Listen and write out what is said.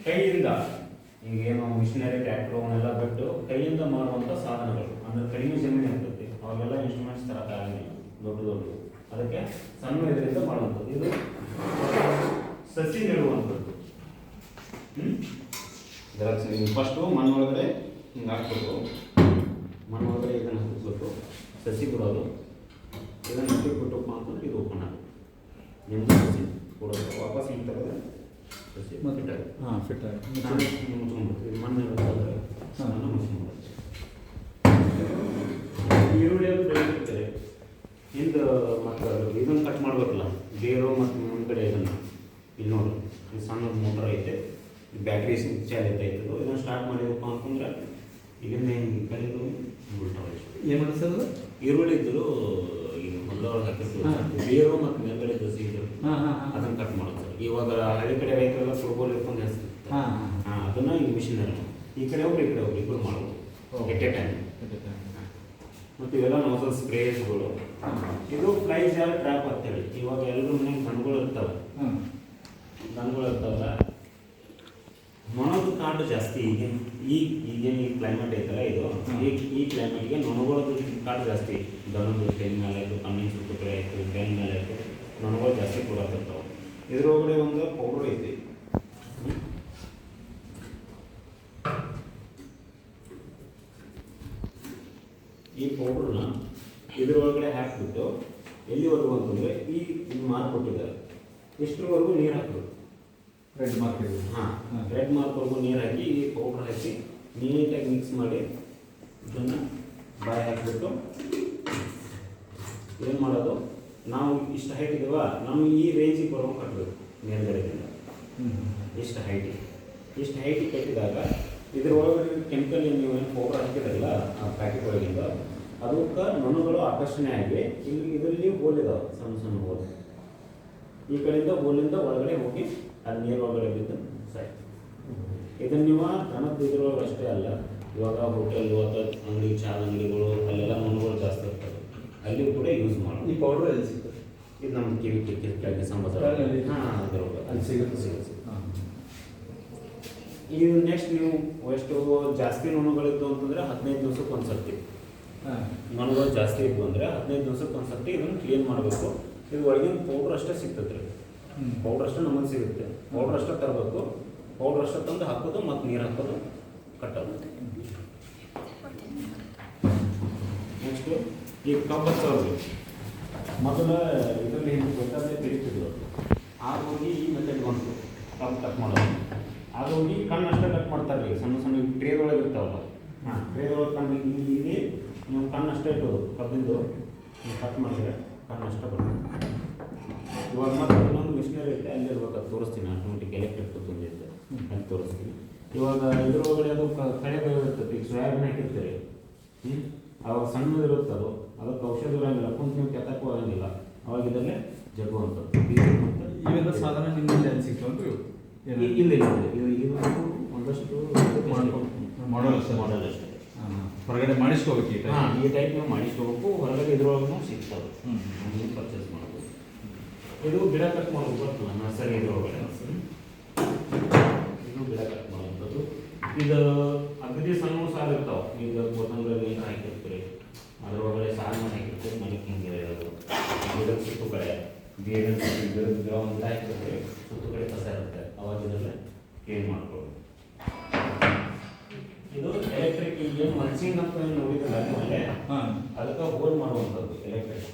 ಕೈಯಿಂದ ಈಗೇನು machinery tractor ಅವನ್ನೆಲ್ಲ ಬಿಟ್ಟು ಕೈಯಿಂದ ಮಾಡುವಂಥ ಸಾಧನಗಳು ಅಂದರೆ ಕಡಿಮೆ ಜಮೀನು ಇರ್ತೈತಿ ಅವಾಗೆಲ್ಲ ಇನ್ಸ್ಟ್ರೂಮೆಂಟ್ಸ್ ತರೋಕ್ಕಾಗಂಗಿಲ್ಲ ದೊಡ್ಡ ದೊಡ್ಡದು, ಅದಕ್ಕೆ ಸಣ್ಣ ಇದರಿಂದ ಮಾಡುವಂಥದ್ದು. ಇದು ಸಸಿ ನೆಡುವಂಥದ್ದು. ಫಸ್ಟು ಮಣ್ಣೊಳಗಡೆ ಹಿಂಗೆ ಹಾಕ್ಬೇಕು, ಮಣ್ಣೊಳಗಡೆ ಇದನ್ನು ಹಾಕಿಸ್ಬೇಕು, ಸಸಿ ಬಿಡೋದು. ಇದನ್ನು ಬಿಟ್ಟುಪ್ಪ ಅಂತಂದ್ರೆ ಇದು ಓಪನ್ ಆಗುತ್ತೆ, ನಿಮ್ಮದು ಸಸಿ ಕೊಡೋದು ವಾಪಸ್ ಹಿಂಗೆ ತೆಗೆದ್ರೆ ಸಸಿ ಫಿಟ್ ಆಗಿ ಮುಚ್ಕೊಂಡ್ಬಿಡ್ತೀವಿ. ಮಣ್ಣು ಇರುತ್ತಂದ್ರೆ ಮಣ್ಣು ಮುಚ್ಕೊಂಡ್ಬಿಡುತ್ತೆ. ಈರುಳ್ಳಿ ಅದು ಬೆಳೆದಿರ್ತಾರೆ ಹಿಂದೆ ಮತ್ತು ಇದನ್ನು ಕಟ್ ಮಾಡ್ಬೇಕಲ್ಲ, ಬೇರು ಮತ್ತು ಮುಂದ್ಗಡೆ ಇದನ್ನು ಇಲ್ಲಿ ನೋಡಿ ಇದು ಸಣ್ಣದು ಮೋಟರ್ ಐತೆ, ಬ್ಯಾಟ್ರಿ ಚಾಲಿತ ಐತದು. ಇದನ್ನು ಸ್ಟಾರ್ಟ್ ಮಾಡಿದಪ್ಪ ಅಂತಂದ್ರೆ ಇಲ್ಲಿಂದ ಹಿಂಗೆ ಕಲಿದು ಬಿಡ್ತಾವೆ. ಏನು ಮಾಡಿ ಸರ್ ಅದು ಈರುಳ್ಳಿ ಇದ್ದರು ಈಗ ಹೊಲದೊಳಗೆ ಹಾಕಿರ್ತೀವಿ, ಬೇರು ಮತ್ತು ಮೇಲ್ಗಡೆ ದಸಿ ಇದ್ರು ಅದನ್ನು ಕಟ್ ಮಾಡೋದು. ಇವಾಗ ಹಳ್ಳಿ ಕಡೆ ರೈತರೆಲ್ಲ ಸುರ್ಗೋಲ್ ಇಟ್ಕೊಂಡು ಹೆಸ್ತಿರ್ತಾರೆ, ಅದನ್ನು ಈ ಮಿಷಿನರಿ ಈ ಕಡೆ ಒಬ್ರು ಈ ಕಡೆ ಒಬ್ರು ಇಬ್ಬರು ಮಾಡೋದು ಎಟ್ ಎ ಟೈಮ್. ಮತ್ತು ಇವೆಲ್ಲ ನೋಸಲ್ ಸ್ಪ್ರೇಸ್ಗಳು. ಇದು ಫ್ಲೈ ಜಾರ್ ಟ್ರ್ಯಾಪ್ ಅಂತೇಳಿ ಇವಾಗ ಎಲ್ಲರೂ ಮನೆಗೆ ದನಗಳು ಇರ್ತಾವೆ, ದನಗಳು ಇರ್ತಾವಲ್ಲ ನೊಣದ ಕಾಡು ಜಾಸ್ತಿ. ಈಗೇನು ಈ ಕ್ಲೈಮೇಟ್ ಐತಲ್ಲ ಇದು ಈ ಕ್ಲೈಮೇಟ್ಗೆ ನೊಣಗಳದ್ದು ಕಾಡು ಜಾಸ್ತಿ. ದನದ ತೆಲ್ ಮೇಲೆ ಆಯಿತು, ಕಣ್ಣಿನ ಸುತ್ತ ಕಡೆ ಆಯಿತು, ಬೆನ್ನ ಮೇಲೆ ಆಯಿತು, ನೊಣಗಳು ಜಾಸ್ತಿ ಕೊಡತ್ತಿರ್ತಾವೆ. ಇದ್ರೊಳಗಡೆ ಒಂದು ಪೌಡರ್ ಐತಿ, ಈ ಪೌಡ್ರನ್ನ ಇದ್ರೊಳಗಡೆ ಹಾಕಿಬಿಟ್ಟು ಎಲ್ಲಿವರೆಗೂ ಅಂತಂದರೆ ಇದು ಮಾರ್ಕ್ ಕೊಟ್ಟಿದ್ದಾರೆ ಇಷ್ಟರವರೆಗೂ ನೀರು ಹಾಕಬೇಕು. ರೆಡ್ ಮಾರ್ಕ್ ಇದೆ, ರೆಡ್ ಮಾರ್ಕ್ವರೆಗೂ ನೀರು ಹಾಕಿ ಈ ಪೌಡ್ರ್ ಹಾಕಿ ನೀಟಾಗಿ ಮಿಕ್ಸ್ ಮಾಡಿ ಇದನ್ನು ಬಾಯಿ ಹಾಕಿಬಿಟ್ಟು ಏನು ಮಾಡೋದು, ನಾವು ಇಷ್ಟು ಹೈಟ್ ಇದೀವ ನಾವು ಈ ರೇಂಜಿಗೆ ಬರೋಂಗೆ ಕಟ್ಟಬೇಕು. ಮೇಲ್ಗಡೆಯಿಂದ ಇಷ್ಟು ಹೈಟಿಗೆ ಕಟ್ಟಿದಾಗ ಇದ್ರೊಳಗಡೆ ಕೆಮಿಕಲ್ ನೀವು ಏನು ಪೌಡ್ರ್ ಹಾಕಿರಲ್ಲ ಆ ಪ್ಯಾಕೆಟ್ ಒಳಗಿಂದ ಅದಕ್ಕೆ ನೊಣಗಳು ಆಕರ್ಷಣೆ ಆಗಿ ಇದರಲ್ಲಿ ಹೋಲ್ ಇದಾವೆ, ಸಣ್ಣ ಸಣ್ಣ ಹೋಲ್. ಈ ಕಡೆಯಿಂದ ಹೋಲಿಂದ ಒಳಗಡೆ ಹೋಗಿ ಅದು ನೀರು ಒಳಗಡೆ ಬಿದ್ದು ಸಾಯ್ತು. ಇದನ್ನು ನೀವು ದನದ ಇದ್ರೊಳಗೆ ಅಷ್ಟೇ ಅಲ್ಲ, ಇವಾಗ ಹೋಟೆಲ್ಲು ಅಥವಾ ಅಂಗಡಿ ಚಹಾ ಅಂಗಡಿಗಳು ಅಲ್ಲೆಲ್ಲ ನೊಣಗಳು ಜಾಸ್ತಿ ಇರ್ತವೆ, ಅಲ್ಲಿ ಕೂಡ ಯೂಸ್ ಮಾಡೋದು. ಈ ಪೌಡ್ರ್ ಎಲ್ಲಿ ಸಿಗ್ತದೆ? ಇದು ನಮ್ಮ ಕಿವಿ ಕೆಳಗೆ ಸಂಬಂಧ ಅದರೊಳಗೆ ಅಲ್ಲಿ ಸಿಗುತ್ತೆ. ಇದು ನೆಕ್ಸ್ಟ್ ನೀವು ಎಷ್ಟು ಜಾಸ್ತಿ ನೊಣಗಳಿದ್ದು ಅಂತಂದರೆ 15 ದಿವಸಕ್ಕೆ ಒಂದು ಸರ್ತಿ, ನೊಣಗಳು ಜಾಸ್ತಿ ಇದ್ವು ಅಂದರೆ 15 ದಿವಸಕ್ಕೆ ಒಂದು ಸರ್ತಿ ಇದನ್ನು ಕ್ಲೀನ್ ಮಾಡಬೇಕು. ಇದು ಒಳಗಿನ ಪೌಡ್ರ್ ಅಷ್ಟೇ ಸಿಗ್ತದೆ ರೀ, ಪೌಡ್ರ್ ಅಷ್ಟೇ ನಮಗೆ ಸಿಗುತ್ತೆ. ಪೌಡ್ರ್ ಅಷ್ಟೇ ತರಬೇಕು, ಪೌಡ್ರ್ ಅಷ್ಟೇ ತಂದು ಹಾಕೋದು ಮತ್ತು ನೀರು ಹಾಕೋದು ಕಟ್ಟೋದು. ನೆಕ್ಸ್ಟು ಈ ಕಬ್ಬು ಹಚ್ಚೋದು ಮೊದಲು ಇದರಲ್ಲಿ ಏನು ಗೊತ್ತಾಗದೆ ಬೆಳೀತಿದ್ರು, ಆಗ ಹೋಗಿ ಈ ಮೆಥಡ್ ಬಂತು ಕಬ್ಬು ಕಟ್ ಮಾಡೋದು. ಆಗ ಹೋಗಿ ಕಣ್ಣು ಅಷ್ಟೇ ಕಟ್ ಮಾಡ್ತಾರೆ ರೀ, ಸಣ್ಣ ಸಣ್ಣ ಟ್ರೇದೊಳಗೆ ಇರ್ತಾವಲ್ಲ, ಟ್ರೇದೊಳಗೆ ಕಣ್ಣು ಇಲ್ಲಿ ನೀವು ಕಣ್ಣು ಅಷ್ಟೇ ಇಟ್ಟೋದು ಕಬ್ಬಿಂದು ನೀವು ಕಟ್ ಮಾಡಿದ್ರೆ ಕಣ್ಣು ಅಷ್ಟೇ ಬರ್ತದೆ. ಇವಾಗ ಮತ್ತೆ ಇನ್ನೊಂದು ಮಿಷಿನರಿ ಐತೆ ಅಲ್ಲಿ ಇರ್ಬೇಕು, ಅದು ತೋರಿಸ್ತೀನಿ. ಆಟೋಮೆಟಿಕ್ ಎಲೆಕ್ಟ್ರಿಕ್ ಬಂದಿದೆ ಅಲ್ಲಿ ತೋರಿಸ್ತೀನಿ. ಇವಾಗ ಇದ್ರೊಳಗಡೆ ಅದು ಕಳೆ ಇರ್ತದೆ, ಈಗ ಸೋಯಾಬೀನ್ ಹಾಕಿರ್ತೀರಿ, ಅವಾಗ ಸಣ್ಣದು ಇರುತ್ತೆ ಅದು, ಅದಕ್ಕೆ ಔಷಧಿ ಇರೋಂಗಿಲ್ಲ, ಕುಂತು ನೀವು ಕೆತ್ತಕ್ಕೂ ಆಗಂಗಿಲ್ಲ, ಅವಾಗ ಇದರಲ್ಲೇ ಜಗ್ಗುವಂಥದ್ದು. ಇವೆಲ್ಲ ಸಾಧನ ನಿಮ್ಮಲ್ಲಿ ಅಲ್ಲಿ ಸಿಗ್ತವೆ? ಇಲ್ಲ ಇದು ಒಂದಷ್ಟು ಮಾಡಲ್ ಅಷ್ಟೇ ಹೊರಗಡೆ ಮಾಡಿಸ್ಕೋಬೇಕು. ಈ ಟೈಪ್ ನೀವು ಮಾಡಿಸ್ಕೋಬೇಕು, ಹೊರಗಡೆ ಇದ್ರೊಳಗೂ ಸಿಗ್ತವೆ, ನೀವು ಪರ್ಚೇಸ್ ಮಾಡ್ಬೋದು. ಇದು ಗಿಡ ಕಟ್ ಮಾಡೋದು ಬರ್ತಲ್ಲ ನರ್ಸರಿ ಇದ್ರೊಳಗಡೆ, ಇದು ಗಿಡ ಕಟ್ ಮಾಡುವಂಥದ್ದು. ಇದು ಅಗದಿ ಸಣ್ಣ ಸಾಲು ಇರ್ತಾವೆ, ಈಗ ಕೊತ್ತಂಬರಿ ಏನು ಹಾಕಿರ್ತೀರಿ ಅದರೊಳಗಡೆ ಸಾಲು ಮಾಡಿ ಹಾಕಿರ್ತೀವಿ, ಮನೆಗೆ ಹಿಂಗೆ ಇರೋದು ಗಿಡದ ಸುತ್ತು ಕಡೆ ಬೇರೆ ಗಿಡ ಒಂದು ಗಿಡ ಹಾಕಿರ್ತೀವಿ, ಸುತ್ತು ಕಡೆ ಕಸ ಇರುತ್ತೆ, ಅವಾಗ ಇದರಲ್ಲೇ ಕ್ಲೀನ್ ಮಾಡ್ಕೊಳ್ಳೋದು. ಇದು ಎಲೆಕ್ಟ್ರಿಕ್ ಏನು ಮಲ್ಚಿಂಗ್ ಅಂತ ನೋಡಿದ್ರೆ ಅದಕ್ಕೆ ಹೋಲ್ ಮಾಡುವಂಥದ್ದು ಎಲೆಕ್ಟ್ರಿಕ್.